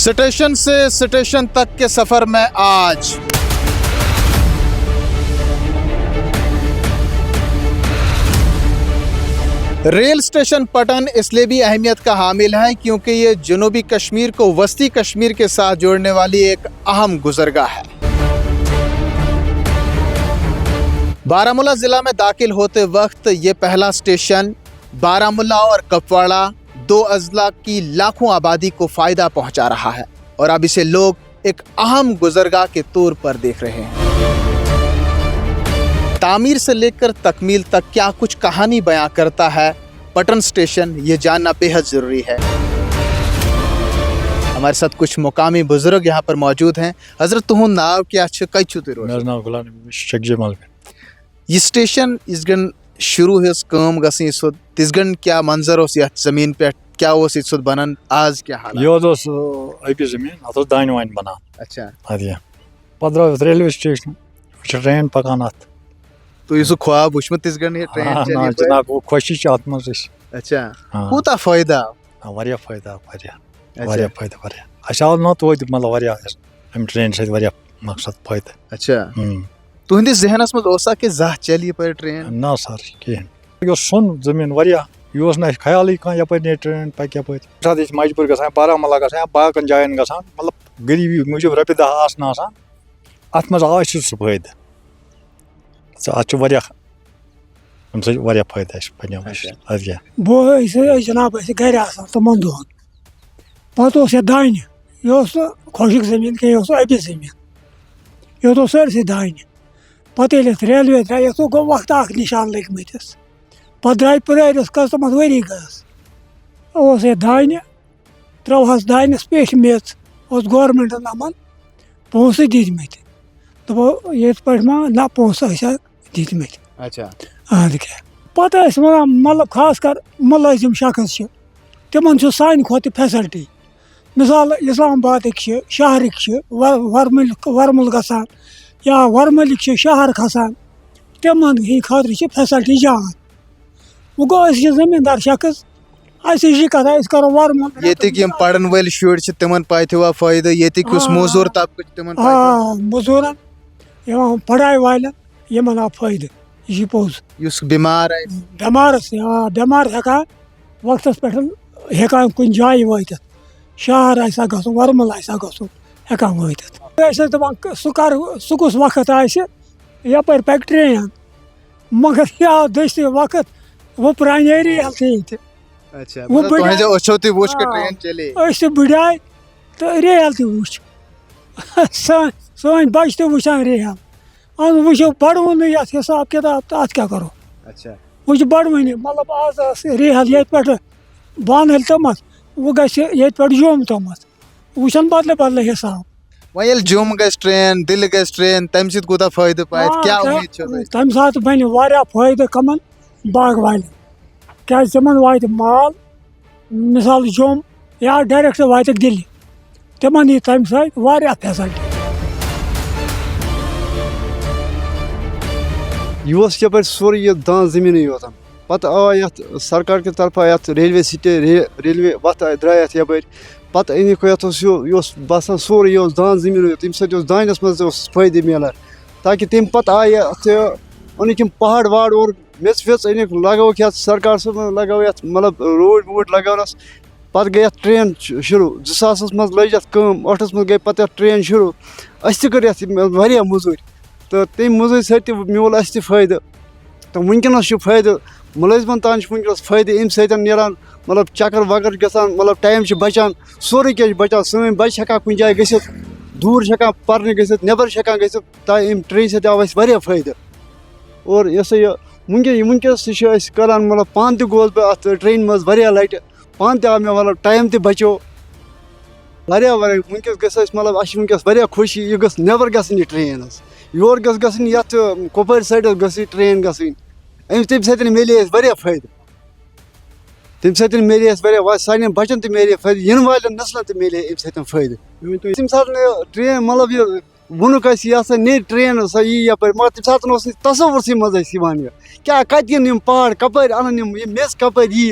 Station से station तक के सफर में आज रेल स्टेशन पटन इसलिए भी अहमियत का हामिल है क्योंकि ये जनूबी कश्मीर को वस्ती कश्मीर के साथ जोड़ने वाली एक अहम गुजरगाह है। बारामूला ज़िला में दाखिल होते वक्त ये पहला स्टेशन बारामूला और कपवाड़ा दो अजला की लाखों आबादी को फ़ायदा पहुंचा रहा है और अब इसे लोग एक अहम गुजरगाह के तौर पर देख रहे हैं। तामीर से लेकर तकमील तक क्या कुछ कहानी बयां करता है पटन स्टेशन, ये जानना बेहद ज़रूरी है। हमारे साथ कुछ मुकामी बुजुर्ग यहाँ पर मौजूद हैं। हजरत तुम नाव क्या कई छुते मेरा नाम गुलाम शेख जमाल। ये स्टेशन इस गन शुरू है काम गसी इस तिसगन क्या मंजर उस यथ जमीन पे क्या उस इस बनन आज क्या हाल ये दोस अभी जमीन अत दान वान बना। अच्छा अदिया पद्राव रेलवे स्टेशन ट्रेन पकान अत तो ये ख्वाब वुचमुत तिसगन ये ट्रेन चली ना जनाब वो कोशिश अत मज। अच्छा कोता फायदा वारिया फायदा वारिया फायदा वारिया अशाल न तो मतलब वारिया हम ट्रेन से वारिया मकसद फायदा। अच्छा तुहंदिस जहनस मज ओसा के जाह चली पर ट्रेन ना सर कहें यो सुन जमीन वारिया योस ना ख्याल कह यप ट्रेन पक यप मजबूर ग बारामूला ग बाकन जायन ग मतलब गरीबी मूजूब रपि दह आसन अत मज आज सह फायदा अत फायदा बह जनाब गर तमन दोहन पे दान यह खुशक जमीन कह यह अबी जमीन ये सरसै दान पे रेलवे द्राय ये गो वक्त निशान लगमस पे द्राय प्रस कस्तमस वरी गस दान त्रोहस दानस पेश मेच गवर्नमेंटन अमन पोस दित दपो ये पे ना पोस दित। अच्छा अद क्या पे मतलब खास कर मुलाजिम शख्स तिमन सान खुद फैसिलिटी मिसाल इस्लामाबाद शहर वरमुल गसान या वरमुल शहर खसान तिमन खतर फैसिलिटी जान वो गो जमींदार शख्स कथा करो वरमुल ये पढ़न वाल शुर तिमन पावा फायदा ये मजूर तबक मजूरन पढ़ाई वाल यमन आ फायदा यह पोज बीमार बेमार हेकान वक्त पे हेकान कुन जाय वात शहर आसा गो वरमुल आसा गो हेकान वात दपान सह कुस वक्त यपर पक ट्रेन मगर या दस्त वक्त वो प्राने रेल थे वो बढ़ाए तो रेल तुच सन बच तो वुचान रेल अन वो बड़वन ये हिसाब किताब तो अत क्या करो। अच्छा वो बड़वन मतलब आज रेल ये पे बन तमत वो ये पे जुम तमत वुचन बदले बदले हिसाब वह जुम गस ट्रेन दिल गस ट्रेन तम सत कूता फायदा पाए क्या उम्मीद तम सात बन वारिया फायदा कमन बाग वाल क्या तमन वात माल मिसाल जुम या डायरेक्ट वात दिल्ली तमन यी तम सत वारिया फैसिलिटी यह यप सोरे यह दान जमीन योतन पे आ सरकार की तरफ रेलवे वत द्राय यप पे अनिक बसान सोरे यह दान जमीन तम सानस मज फायदे मिलान ताकि तम पे आय अनिक पहाड़ वहाड़ और मेच वेच अनिक लगोक सरकार लगो मतलब रोड वोड लगानस पे गई ट्रेन शुरू 2000 मज लज कम 8 मज गई पे ट्रेन शुरू अस कर मजूर तो तम मजूर सत मिल अस फायदा तो वनकस फायदा मुलाजमन तान वनकस फायदा अम सतान मतलब चक्कर वक्कर गसान मतलब टाइम बचान सोरे क्या बचान सन बच हेकान कुछ जाए गसित दूर हेकान पर्ने गसित नेबर हेकान गसित अम ट्रेन सत आव वारिया फायदा और ये वनकस करान मतलब पान तक गोस बह अत ट्रेन मज वारिया लट पान तव मे मतलब टाइम तक बचो वारिया वनकस गस मतलब अस वनकस वारिया खुशी यह गस नेबर गई ट्रेन योर गस ये कोपर साइड गई ट्रेन गई तम सत मिले वारिया फायदा तम सत मिले वारिया सान बचन तो मिले फायदा इन वाल नस्लन तो मिले अम सत फायदा तम सात ट्रेन मतलब यह वोनुक यह नी ट्रेन सा यी यप मगर तम सात तस्वुर मज क्या कतन पहाड़ कपर अन मेस कपर यी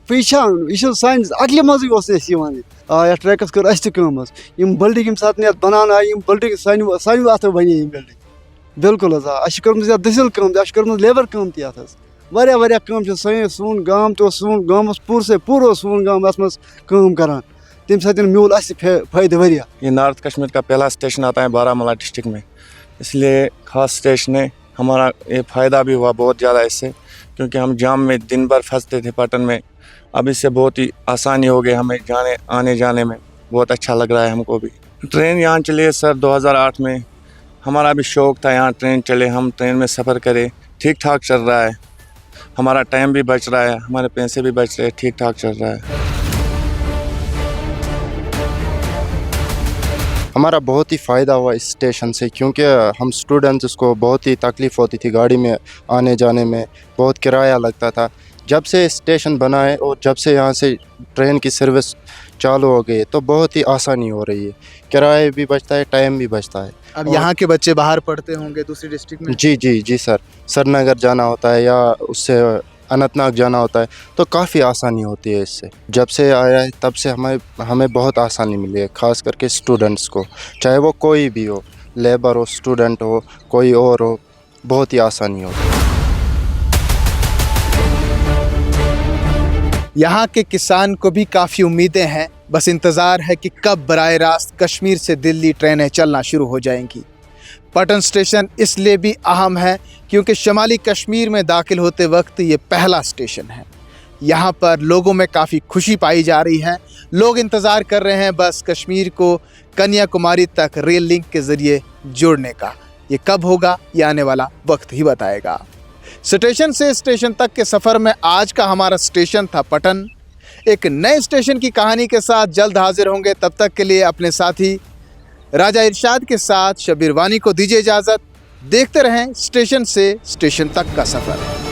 پیچھان یہ سانس عقلہِ منٛزٕے اوس نہٕ اَسہِ یِوان یَتھ ٹرٛیکَس کٔر اَسہِ تہِ کٲم حظ یِم بِلڈِنٛگ ییٚمہِ ساتہٕ یَتھ بَناونہٕ آیہِ یِم بِلڈِنٛگ سانیو اَتھو بَنے یِم بِلڈِنٛگ بِلکُل حظ اَسہِ چھِ کٔرمٕژ یَتھ دٔسِل کٲم تہِ اَسہِ چھِ کٔرمٕژ لیبَر کٲم تہِ یَتھ حظ واریاہ کٲم چھِ سون گام تہِ اوس سون گام اوس پوٗرٕ اوس سون گام اَتھ منٛز کٲم کَران تَمہِ سۭتۍ میوٗل اَسہِ فٲیدٕ واریاہ. یہ نارتھ کشمیر کا پہلا اسٹیشن آتا ہے بارامولہ ڈسٹرکٹ میں, اس لیے خاص اسٹیشن ہے. ہمارا یہ فائدہ بھی ہوا بہت زیادہ اس سے, کیونکہ ہم جام میں دن بھر پھنستے تھے پٹن میں. اب اس سے بہت ہی آسانی ہو گئی ہمیں آنے جانے میں, بہت اچھا لگ رہا ہے ہم کو بھی. ٹرین یہاں چلی ہے سر 2008 میں, ہمارا بھی شوق تھا یہاں ٹرین چلے, ہم ٹرین میں سفر کریں. ٹھیک ٹھاک چل رہا ہے, ہمارا ٹائم بھی بچ رہا ہے, ہمارے پیسے بھی بچ رہے ہیں, ٹھیک ٹھاک چل رہا ہے. ہمارا بہت ہی فائدہ ہوا اس اسٹیشن سے, کیونکہ ہم اسٹوڈنٹس کو بہت ہی تکلیف ہوتی تھی گاڑی میں آنے جانے میں, بہت کرایہ لگتا تھا. جب سے اسٹیشن بنا ہے اور جب سے یہاں سے ٹرین کی سروس چالو ہو گئی ہے تو بہت ہی آسانی ہو رہی ہے, کرایہ بھی بچتا ہے, ٹائم بھی بچتا ہے. اب یہاں کے بچے باہر پڑھتے ہوں گے دوسری ڈسٹرکٹ میں؟ جی سر, سری نگر جانا ہوتا ہے یا اس سے اننت ناگ جانا ہوتا ہے تو کافی آسانی ہوتی ہے اس سے. جب سے آیا ہے تب سے ہمیں بہت آسانی ملی ہے, خاص کر کے اسٹوڈنٹس کو, چاہے وہ کوئی بھی ہو, لیبر ہو, اسٹوڈنٹ ہو, کوئی اور ہو, بہت ہی آسانی ہوتی ہے. یہاں کے کسان کو بھی کافی امیدیں ہیں, بس انتظار ہے کہ کب براہ راست کشمیر سے دلی ٹرینیں چلنا شروع ہو جائیں گی. پٹن اسٹیشن اس لیے بھی اہم ہے کیونکہ شمالی کشمیر میں داخل ہوتے وقت یہ پہلا اسٹیشن ہے. یہاں پر لوگوں میں کافی خوشی پائی جا رہی ہے. لوگ انتظار کر رہے ہیں بس کشمیر کو کنیا کماری تک ریل لنک کے ذریعے جوڑنے کا. یہ کب ہوگا یہ آنے والا وقت ہی بتائے گا. اسٹیشن سے اسٹیشن تک کے سفر میں آج کا ہمارا اسٹیشن تھا پٹن. ایک نئے اسٹیشن کی کہانی کے ساتھ جلد حاضر ہوں گے. تب تک کے لیے اپنے ساتھی راجہ ارشاد کے ساتھ شبیر وانی کو دیجیے اجازت. دیکھتے رہیں اسٹیشن سے اسٹیشن تک کا سفر.